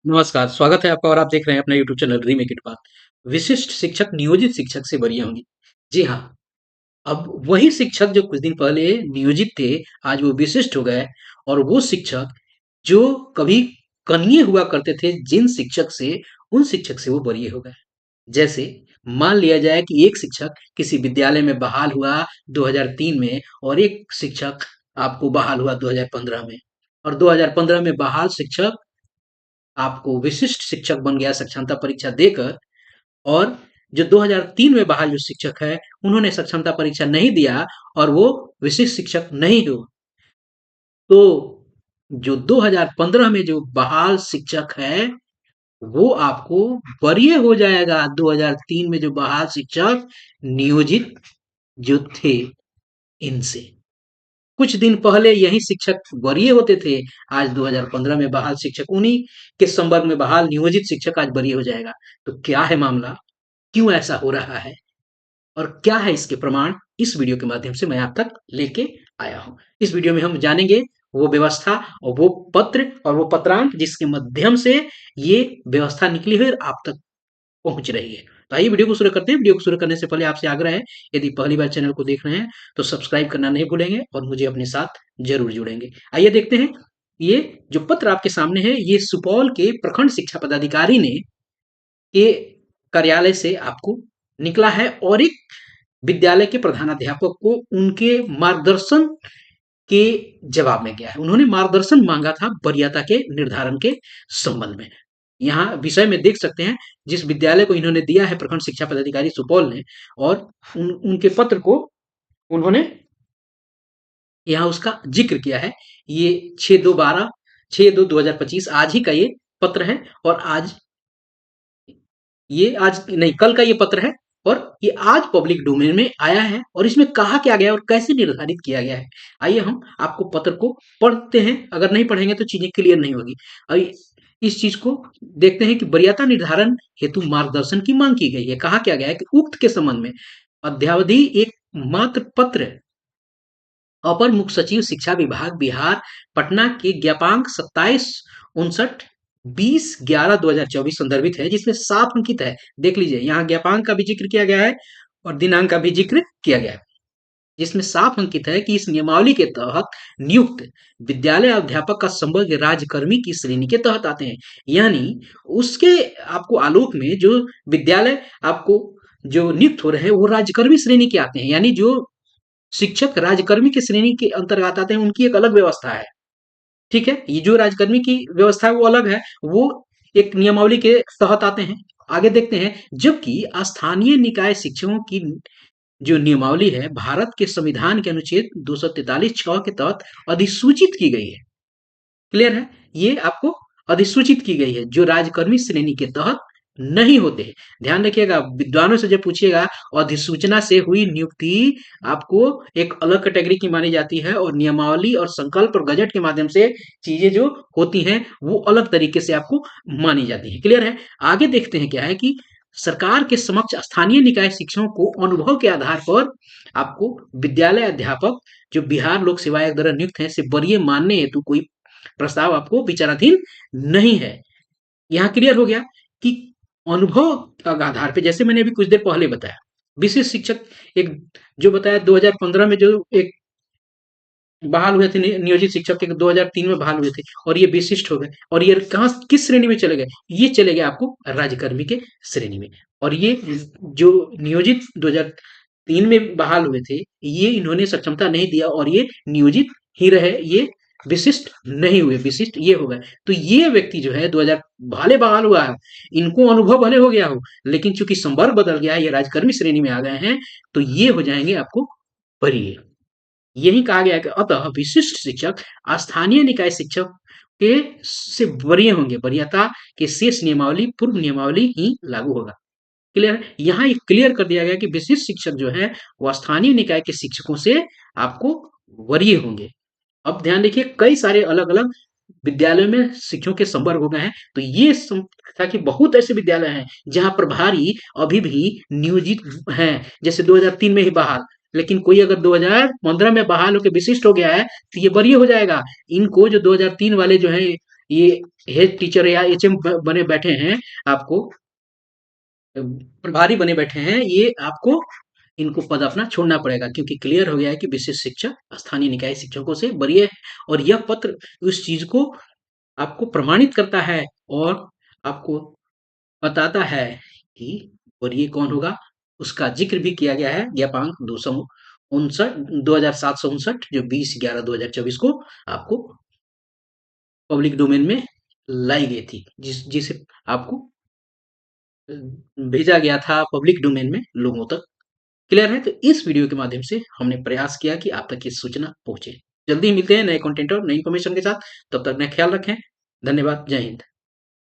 नमस्कार, स्वागत है आपका और आप देख रहे हैं अपना यूट्यूब चैनल रीमेक इट बात। विशिष्ट शिक्षक नियोजित शिक्षक से बढ़िया होंगे। जी हाँ, अब वही शिक्षक जो कुछ दिन पहले नियोजित थे, आज वो विशिष्ट हो गए और वो शिक्षक जो कभी कनीय हुआ करते थे जिन शिक्षक से, उन शिक्षक से वो वरीय हो गए। जैसे मान लिया जाए कि एक शिक्षक किसी विद्यालय में बहाल हुआ 2003 में और एक शिक्षक आपको बहाल हुआ 2015 में और 2015 में बहाल शिक्षक आपको विशिष्ट शिक्षक बन गया सक्षमता परीक्षा देकर और जो 2003 में बहाल जो शिक्षक है, उन्होंने सक्षमता परीक्षा नहीं दिया और वो विशिष्ट शिक्षक नहीं हुए। तो जो 2015 में जो बहाल शिक्षक है, वो आपको वरीय हो जाएगा 2003 में जो बहाल शिक्षक नियोजित जो थे इनसे। कुछ दिन पहले यही शिक्षक वरीय होते थे, आज 2015 में बहाल शिक्षक उन्हीं के संवर्ग में बहाल नियोजित शिक्षक आज वरीय हो जाएगा। तो क्या है मामला? क्यों ऐसा हो रहा है? और क्या है इसके प्रमाण? इस वीडियो के माध्यम से मैं आप तक लेके आया हूँ। इस वीडियो में हम जानेंगे वो व्यवस्था और वो पत्र और वो पत्रांक जिसके माध्यम से ये व्यवस्था निकली हुई और आप तक पहुंच रही है। तो आइए वीडियो को शुरू करते हैं। वीडियो को शुरू करने से पहले आपसे आग्रह है, यदि पहली बार चैनल को देख रहे हैं तो सब्सक्राइब करना नहीं भूलेंगे और मुझे अपने साथ जरूर जुड़ेंगे। आइए देखते हैं, ये जो पत्र आपके सामने है, ये सुपौल के प्रखंड शिक्षा पदाधिकारी ने के कार्यालय से आपको निकला है और एक विद्यालय के प्रधानाध्यापक को उनके मार्गदर्शन के जवाब में गया है। उन्होंने मार्गदर्शन मांगा था वरीयता के निर्धारण के संबंध में। यहाँ विषय में देख सकते हैं, जिस विद्यालय को इन्होंने दिया है प्रखंड शिक्षा पदाधिकारी सुपौल ने, और उनके पत्र को उन्होंने यहाँ उसका जिक्र किया है। ये 6/2/2025 आज ही का ये पत्र है और आज ये आज नहीं, कल का ये पत्र है और ये आज पब्लिक डोमेन में आया है और इसमें कहा क्या गया है और कैसे निर्धारित किया गया है। आइए हम आपको पत्र को पढ़ते हैं, अगर नहीं पढ़ेंगे तो चीजें क्लियर नहीं होगी। आइए इस चीज को देखते हैं कि वरीयता निर्धारण हेतु मार्गदर्शन की मांग की गई है। कहा क्या गया है कि उक्त के संबंध में अद्यावधि एक मात्र पत्र अपर मुख्य सचिव शिक्षा विभाग बिहार पटना के ज्ञापांक 27/29/2024 संदर्भित है, जिसमें साफ अंकित है। देख लीजिए, यहाँ ज्ञापांक का भी जिक्र किया गया है और दिनांक का भी जिक्र किया गया है, जिसमें साफ अंकित है कि इस नियमावली के तहत नियुक्त विद्यालय अध्यापक का संवर्ग राज्यकर्मी की श्रेणी के तहत आते हैं। यानी उसके आपको आलोक में जो विद्यालय आपको जो नियुक्त हो रहे हैं वो राज्यकर्मी श्रेणी के आते हैं। यानी जो शिक्षक राज्यकर्मी की श्रेणी के अंतर्गत आते हैं, उनकी एक अलग व्यवस्था है। ठीक है, ये जो राज्यकर्मी की व्यवस्था है वो अलग है, वो एक नियमावली के तहत आते हैं। आगे देखते हैं, जबकि स्थानीय निकाय शिक्षकों की जो नियमावली है भारत के संविधान के अनुच्छेद 243(6) के तहत अधिसूचित की गई है। क्लियर है, ये आपको अधिसूचित की गई है, जो राजकर्मी श्रेणी के तहत नहीं होते। ध्यान रखिएगा, विद्वानों से जब पूछिएगा, अधिसूचना से हुई नियुक्ति आपको एक अलग कैटेगरी की मानी जाती है और नियमावली और संकल्प और गजट के माध्यम से चीजें जो होती हैं वो अलग तरीके से आपको मानी जाती है। क्लियर है, आगे देखते हैं क्या है कि सरकार के समक्ष स्थानीय निकाय शिक्षकों को अनुभव के आधार पर आपको विद्यालय अध्यापक जो बिहार लोक सेवा आयोग द्वारा नियुक्त है से वरीय मानने हेतु कोई प्रस्ताव आपको विचाराधीन नहीं है। यहाँ क्लियर हो गया कि अनुभव के आधार पे, जैसे मैंने अभी कुछ देर पहले बताया, विशिष्ट शिक्षक एक जो बताया 2015 में जो एक बहाल हुए थे नियोजित शिक्षक के 2003 में बहाल हुए थे और ये विशिष्ट हो गए और ये कहाँ किस श्रेणी में चले गए? ये चले गए आपको राज्यकर्मी के श्रेणी में। और ये जो नियोजित 2003 में बहाल हुए थे, ये इन्होंने सक्षमता नहीं दिया और ये नियोजित ही रहे, ये विशिष्ट नहीं हुए, विशिष्ट ये हो गए। तो ये व्यक्ति जो है 2000 भले बहाल हुआ है, इनको अनुभव भले हो गया हो, लेकिन चूंकि संवर्ग बदल गया है, ये राजकर्मी श्रेणी में आ गए हैं, तो ये हो जाएंगे आपको वरीय। यही कहा गया है कि अतः विशिष्ट शिक्षक स्थानीय निकाय शिक्षक के से वरीय होंगे। वरीयता के शेष नियमावली पूर्व नियमावली ही लागू होगा। क्लियर है, यहाँ ये क्लियर कर दिया गया कि विशिष्ट शिक्षक जो है वो स्थानीय निकाय के शिक्षकों से आपको वरीय होंगे। अब ध्यान देखिए, कई सारे अलग अलग विद्यालयों में शिक्षकों के संवर्ग हो गए हैं, तो ये था कि बहुत ऐसे विद्यालय हैं जहां प्रभारी अभी भी नियोजित हैं, जैसे 2003 में ही बहाल, लेकिन कोई अगर 2015 में बहाल होकर विशिष्ट हो गया है तो ये वरीय हो जाएगा। इनको जो 2003 वाले जो है ये हेड टीचर या एचएम बने बैठे हैं, आपको प्रभारी बने बैठे हैं, ये आपको इनको पद अपना छोड़ना पड़ेगा, क्योंकि क्लियर हो गया है कि विशेष शिक्षक स्थानीय निकाय शिक्षकों से वरीय है। और यह पत्र उस चीज को आपको प्रमाणित करता है और आपको बताता है कि वरीय कौन होगा। उसका जिक्र भी किया गया है ज्ञापांक 2759 जो 20/11/2024 को आपको पब्लिक डोमेन में लाई गई थी, जिसे आपको भेजा गया था पब्लिक डोमेन में लोगों तक। क्लियर है? तो इस वीडियो के माध्यम से हमने प्रयास किया कि आप तक ये सूचना पहुंचे। जल्दी ही मिलते हैं नए कंटेंट और नई इन्फॉर्मेशन के साथ। तब तक अपना ख्याल रखें। धन्यवाद। जय हिंद।